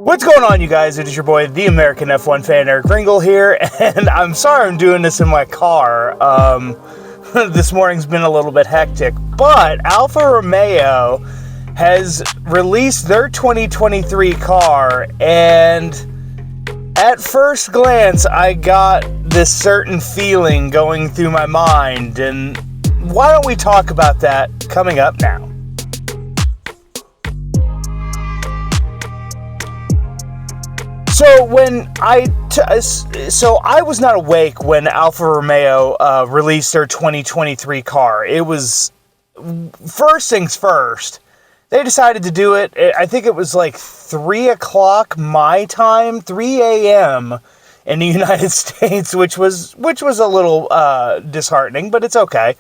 What's going on, you guys? It is your boy, the American F1 fan, Eric Ringle here, and I'm sorry I'm doing this in my car. This morning's been a little bit hectic, but Alfa Romeo has released their 2023 car, and at first glance, I got this certain feeling going through my mind, and why don't we talk about that coming up now? So I was not awake when Alfa Romeo released their 2023 car. It was, first things first, they decided to do it. I think it was like 3 o'clock my time, 3 a.m. in the United States, which was a little disheartening, but it's okay.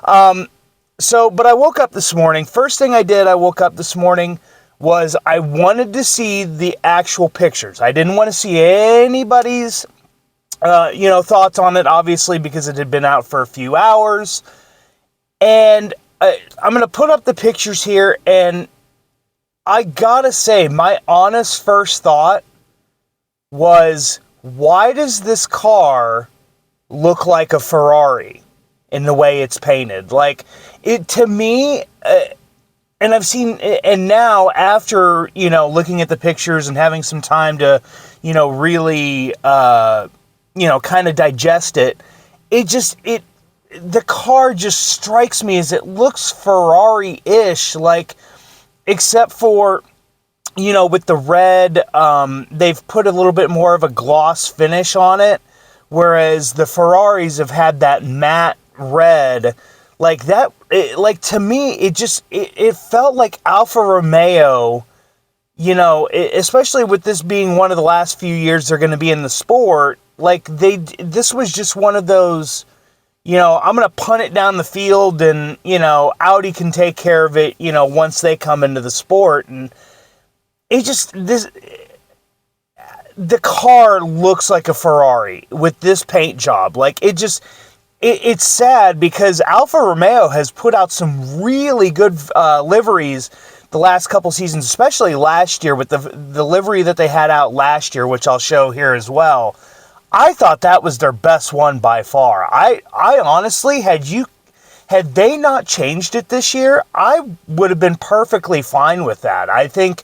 But I woke up this morning. First thing I woke up this morning was I wanted to see the actual pictures. I didn't want to see anybody's, thoughts on it, obviously, because it had been out for a few hours. And I'm going to put up the pictures here, and I gotta say, my honest first thought was, why does this car look like a Ferrari in the way it's painted? Like, it, to me... And I've seen, and now after, looking at the pictures and having some time to, really, kind of digest it, the car just strikes me as it looks Ferrari-ish, like, except for, with the red, they've put a little bit more of a gloss finish on it, whereas the Ferraris have had that matte red. Like that, to me, it felt like Alfa Romeo, especially with this being one of the last few years they're going to be in the sport, this was just one of those, I'm going to punt it down the field and, Audi can take care of it, once they come into the sport. And the car looks like a Ferrari with this paint job. It's sad because Alfa Romeo has put out some really good liveries the last couple seasons, especially last year with the livery that they had out last year, which I'll show here as well. I thought that was their best one by far. I honestly, had they not changed it this year, I would have been perfectly fine with that. I think,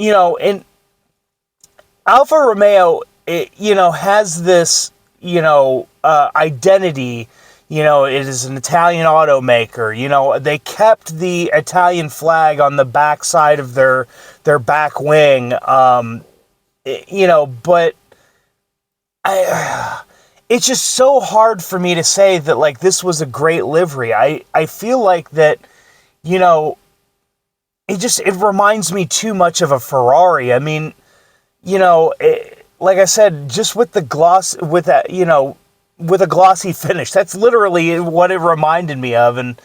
and Alfa Romeo, has this, identity, it is an Italian automaker, they kept the Italian flag on the back side of their back wing, but it's just so hard for me to say that, this was a great livery. I feel like that, it reminds me too much of a Ferrari. I mean, like I said, just with the gloss, with that, with a glossy finish. That's literally what it reminded me of. And,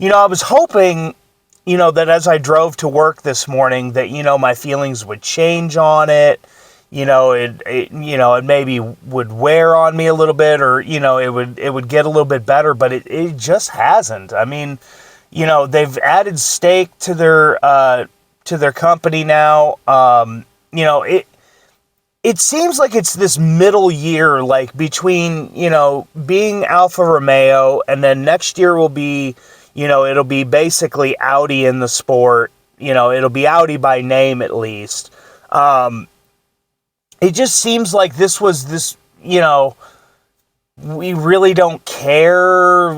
I was hoping, that as I drove to work this morning that, my feelings would change on it. It maybe would wear on me a little bit, or, it would get a little bit better, but it just hasn't. I mean, they've added stake to their company now. It seems like it's this middle year, between, being Alfa Romeo, and then next year will be, it'll be basically Audi in the sport. It'll be Audi by name at least. It just seems like this was this, we really don't care,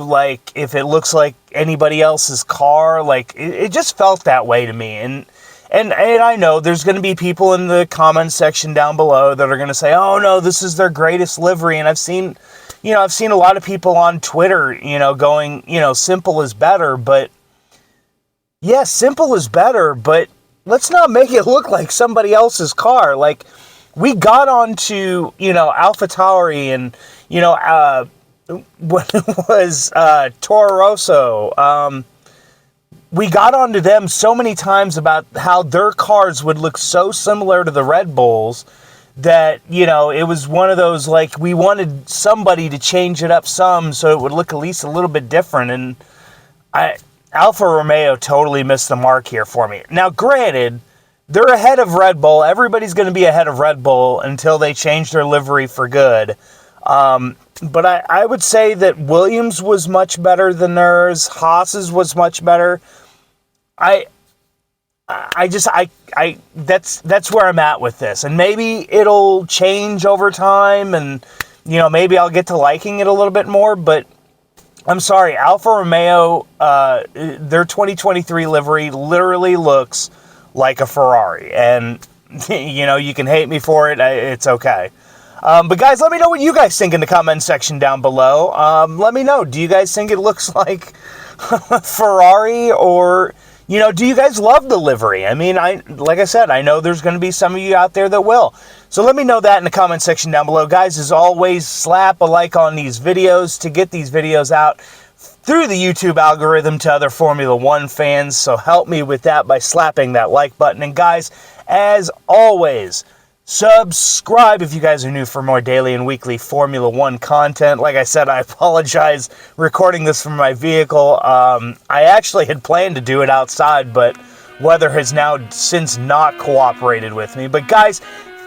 if it looks like anybody else's car. It just felt that way to me. And I know there's going to be people in the comment section down below that are going to say, oh no, this is their greatest livery. And I've seen a lot of people on Twitter, going, simple is better. But yeah, simple is better, but let's not make it look like somebody else's car. We got onto, AlphaTauri and, what it was, Toro Rosso, we got onto them so many times about how their cars would look so similar to the Red Bulls that, it was one of those, we wanted somebody to change it up some so it would look at least a little bit different. And Alfa Romeo totally missed the mark here for me. Now, granted, they're ahead of Red Bull. Everybody's going to be ahead of Red Bull until they change their livery for good. But I would say that Williams was much better than theirs. Haas's was much better. That's where I'm at with this. And maybe it'll change over time, and, you know, maybe I'll get to liking it a little bit more, but I'm sorry, Alfa Romeo, their 2023 livery literally looks like a Ferrari. And, you know, you can hate me for it. It's okay. But guys, let me know what you guys think in the comment section down below. Let me know. Do you guys think it looks like Ferrari, or, you know, do you guys love the livery? I mean, like I said, I know there's going to be some of you out there that will. So let me know that in the comment section down below. Guys, as always, slap a like on these videos to get these videos out through the YouTube algorithm to other Formula One fans. So help me with that by slapping that like button. And guys, as always, subscribe if you guys are new for more daily and weekly Formula One content. Like I said, I apologize recording this from my vehicle. I actually had planned to do it outside, but weather has now since not cooperated with me. But guys,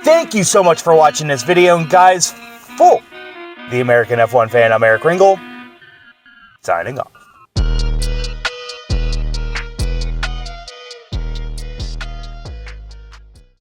thank you so much for watching this video. And guys, for the American F1 fan, I'm Eric Ringel, signing off.